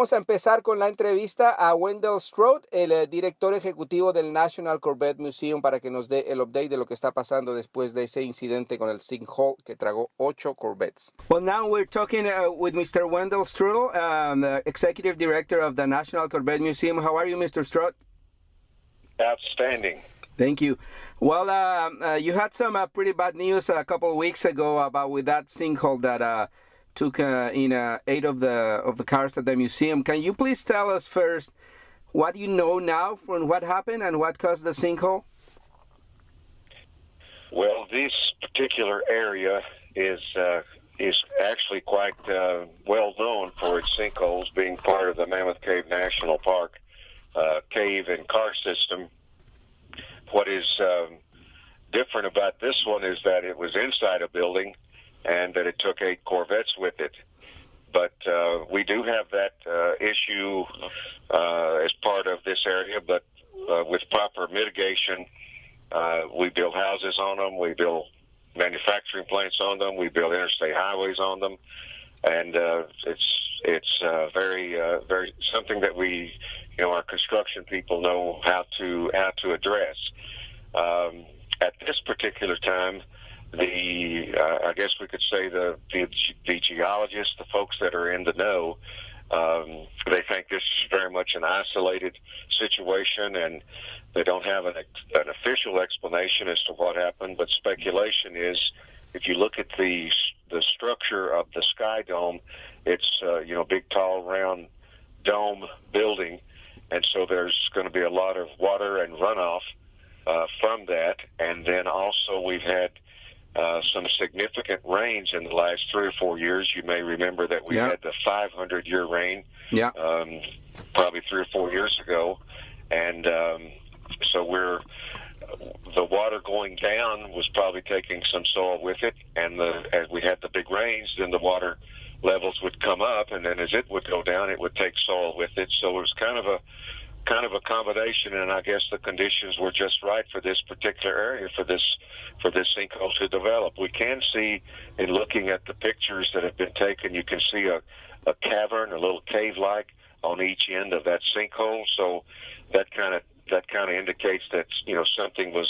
vamos a empezar con la entrevista a Wendell Strode, el director ejecutivo del National Corvette Museum, para que nos dé el update de lo que está pasando después de ese incidente con el sinkhole que tragó 8 Corvettes. Well, now we're talking with Mr. Wendell Strode, the executive director of the National Corvette Museum. How are you, Mr. Strode? Outstanding. Thank you. Well, you had some pretty bad news a couple of weeks ago about with that sinkhole that took in 8 of the cars at the museum. Can you please tell us first what you know now from what happened and what caused the sinkhole? Well, this particular area is actually quite well known for its sinkholes, being part of the Mammoth Cave National Park cave and car system. What is different about this one is that it was inside a building and that it took 8 Corvettes with it. But we do have that issue as part of this area, but with proper mitigation, we build houses on them, we build manufacturing plants on them, we build interstate highways on them, and it's very something that we, our construction people know how to address. At this particular time, I guess we could say the geologists, the folks that are in the know, they think this is very much an isolated situation, and they don't have an official explanation as to what happened. But speculation is, if you look at the structure of the Sky Dome, it's big, tall, round dome building, and so there's going to be a lot of water and runoff from that. And then also we've had some significant rains in the last 3 or 4 years. You may remember that we had the 500-year rain probably 3 or 4 years ago. And so the water going down was probably taking some soil with it. And as we had the big rains, then the water levels would come up, and then as it would go down, it would take soil with it. So it was kind of a combination, and I guess the conditions were just right for this particular area, for this sinkhole to develop. We can see, in looking at the pictures that have been taken, you can see a cavern, a little cave-like on each end of that sinkhole. So that kind of indicates that something was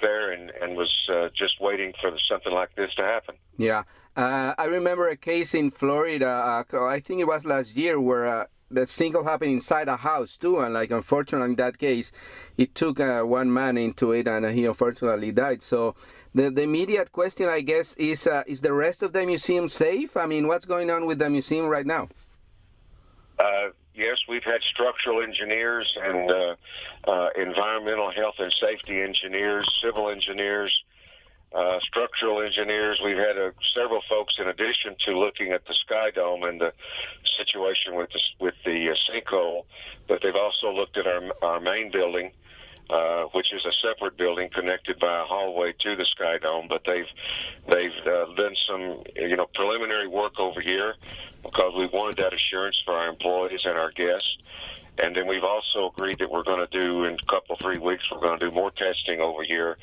there and was just waiting for something like this to happen. Yeah, I remember a case in Florida. I think it was last year where the sinkhole happened inside a house too, and unfortunately in that case, it took one man into it, and he unfortunately died. So the immediate question, I guess, is the rest of the museum safe? I mean, what's going on with the museum right now? Yes, we've had structural engineers and environmental health and safety engineers, civil engineers, structural engineers. We've had several folks, in addition to looking at the Sky Dome and the situation with the sinkhole, but they've also looked at our main building, which is a separate building connected by a hallway to the Sky Dome. But they've done some preliminary work over here because we wanted that assurance for our employees and our guests. And then we've also agreed that we're going to do, in a couple, 3 weeks, we're going to do more testing over here.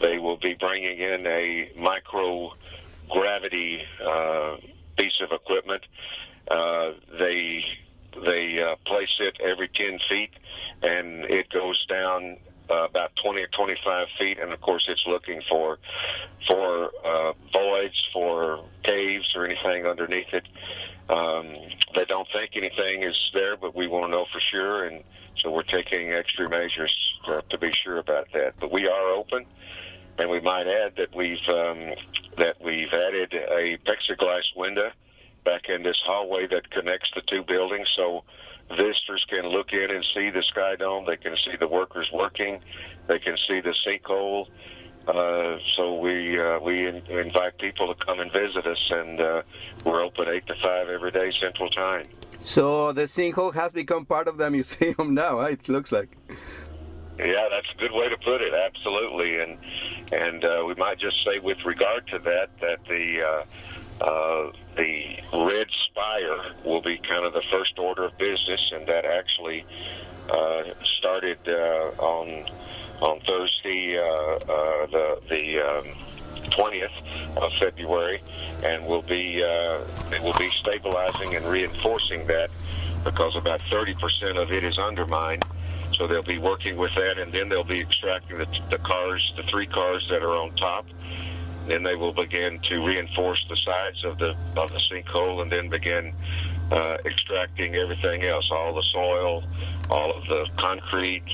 They will be bringing in a microgravity piece of equipment. They place it every 10 feet, and it goes down about 20 or 25 feet, and of course it's looking for voids, for caves or anything underneath it. They don't think anything is there, but we want to know for sure, and so we're taking extra measures to be sure about that. But we are open, and we might add that we've added a plexiglass window back in this hallway that connects the 2 buildings, so visitors can look in and see the Sky Dome. They can see the workers working. They can see the sinkhole. So we invite people to come and visit us, and we're open 8 to 5 every day Central Time. So the sinkhole has become part of the museum now, huh? It looks like. Yeah, that's a good way to put it. Absolutely, and we might just say, with regard to that the red spire will be kind of the first order of business, and that actually started on Thursday. 20th of February, and they will be stabilizing and reinforcing that because about 30% of it is undermined. So they'll be working with that, and then they'll be extracting the cars, the 3 cars that are on top. Then they will begin to reinforce the sides of the sinkhole, and then begin extracting everything else, all the soil, all of the concrete,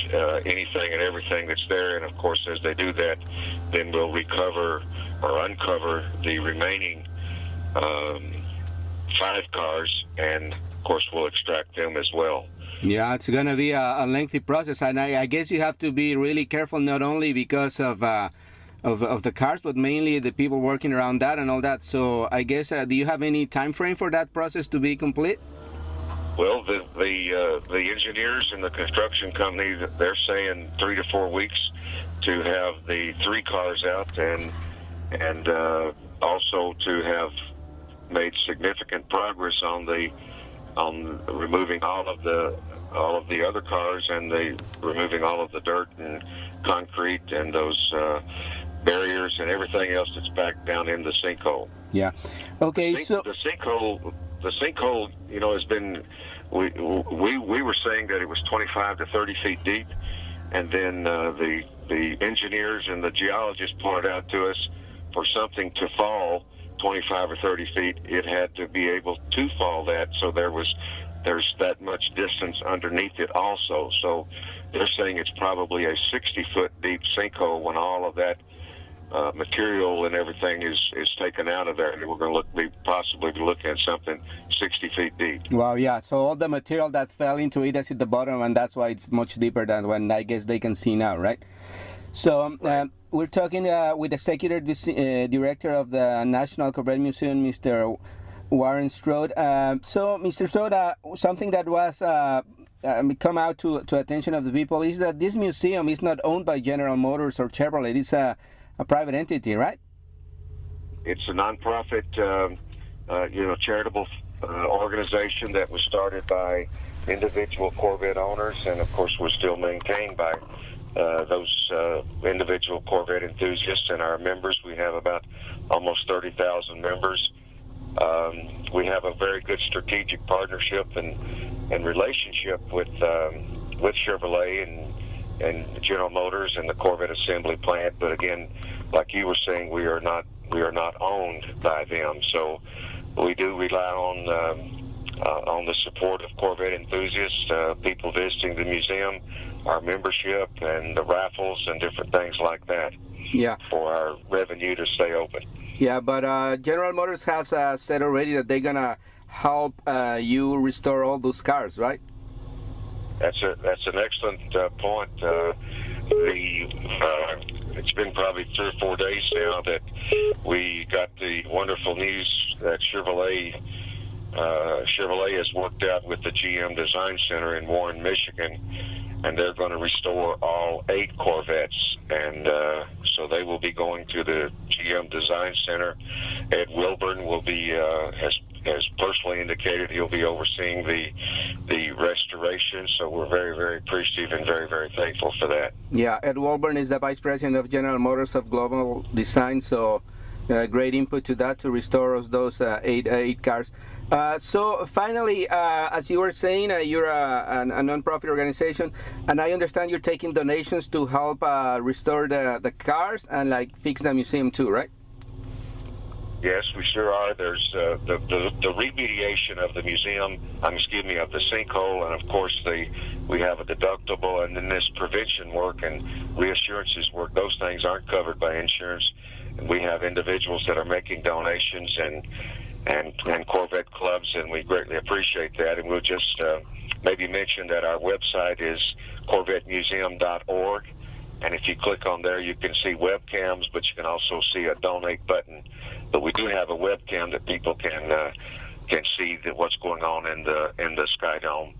anything and everything that's there. And of course, as they do that, then we'll recover or uncover the remaining 5 cars, and of course we'll extract them as well. Yeah, it's going to be a lengthy process, and I guess you have to be really careful, not only because of the cars, but mainly the people working around that and all that. So I guess, do you have any time frame for that process to be complete? Well, the engineers and the construction company, they're saying 3 to 4 weeks to have the 3 cars out, and also to have made significant progress on removing all of the other cars, and removing all of the dirt and concrete and those barriers and everything else that's back down in the sinkhole. Yeah. Okay. So the sinkhole, has been. We were saying that it was 25 to 30 feet deep, and then the engineers and the geologists pointed out to us, for something to fall 25 or 30 feet, it had to be able to fall that. So there's that much distance underneath it also. So they're saying it's probably a 60-foot deep sinkhole when all of that material and everything is taken out of there. And we're going to possibly be looking at something 60 feet deep. Wow, yeah. So all the material that fell into it is at the bottom, and that's why it's much deeper than when I guess they can see now, right? So we're talking with Executive Director of the National Corvette Museum, Mr. Warren Strode. So, Mr. Strode, something that was come out to attention of the people is that this museum is not owned by General Motors or Chevrolet. It's a private entity, right? It's a nonprofit, charitable organization that was started by individual Corvette owners, and of course was still maintained by those individual Corvette enthusiasts and our members. We have about almost 30,000 members. We have a very good strategic partnership and relationship with Chevrolet and General Motors and the Corvette assembly plant. But again, like you were saying, we are not owned by them. So we do rely on the support of Corvette enthusiasts, people visiting the museum, our membership, and the raffles and different things like that. Yeah. For our revenue to stay open. Yeah, but General Motors has said already that they're gonna help you restore all those cars, right? That's an excellent point. It's been probably 3 or 4 days now that we got the wonderful news that Chevrolet has worked out with the GM Design Center in Warren, Michigan, and they're going to restore all 8 Corvettes, and so they will be going to the GM Design Center. Ed Wilburn will be has personally indicated he'll be overseeing the restoration. So we're very, very appreciative and very, very thankful for that. Yeah, Ed Wilburn is the Vice President of General Motors of Global Design. So great input to that to restore those 8 cars. So finally, as you were saying, you're a non-profit organization, and I understand you're taking donations to help restore the cars and fix the museum too, right? Yes, we sure are. There's the remediation of the museum, of the sinkhole, and of course we have a deductible, and then this prevention work and reassurances work. Those things aren't covered by insurance, and we have individuals that are making donations and Corvette clubs, and we greatly appreciate that. And we'll just maybe mention that our website is CorvetteMuseum.org, and if you click on there, you can see webcams, but you can also see a donate button. But we do have a webcam that people can see what's going on in the Sky Dome,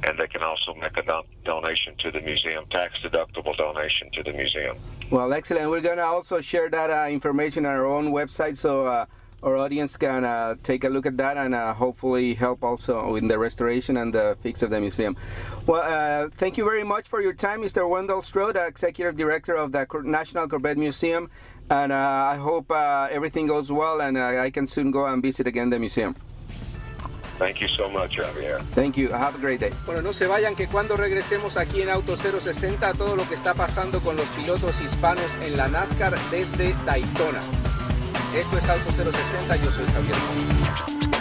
and they can also make a donation to the museum, tax-deductible donation to the museum. Well, excellent. We're going to also share that information on our own website, so our audience can take a look at that and hopefully help also in the restoration and the fix of the museum. Well, thank you very much for your time, Mr. Wendell Strode, Executive Director of the National Corvette Museum. And I hope everything goes well and I can soon go and visit again the museum. Thank you so much, Javier. Thank you. Have a great day. Bueno, no se vayan, que cuando regresemos aquí en Auto 060 todo lo que está pasando con los pilotos hispanos en la NASCAR desde Daytona. Esto es Auto 060, yo soy Javier Montes.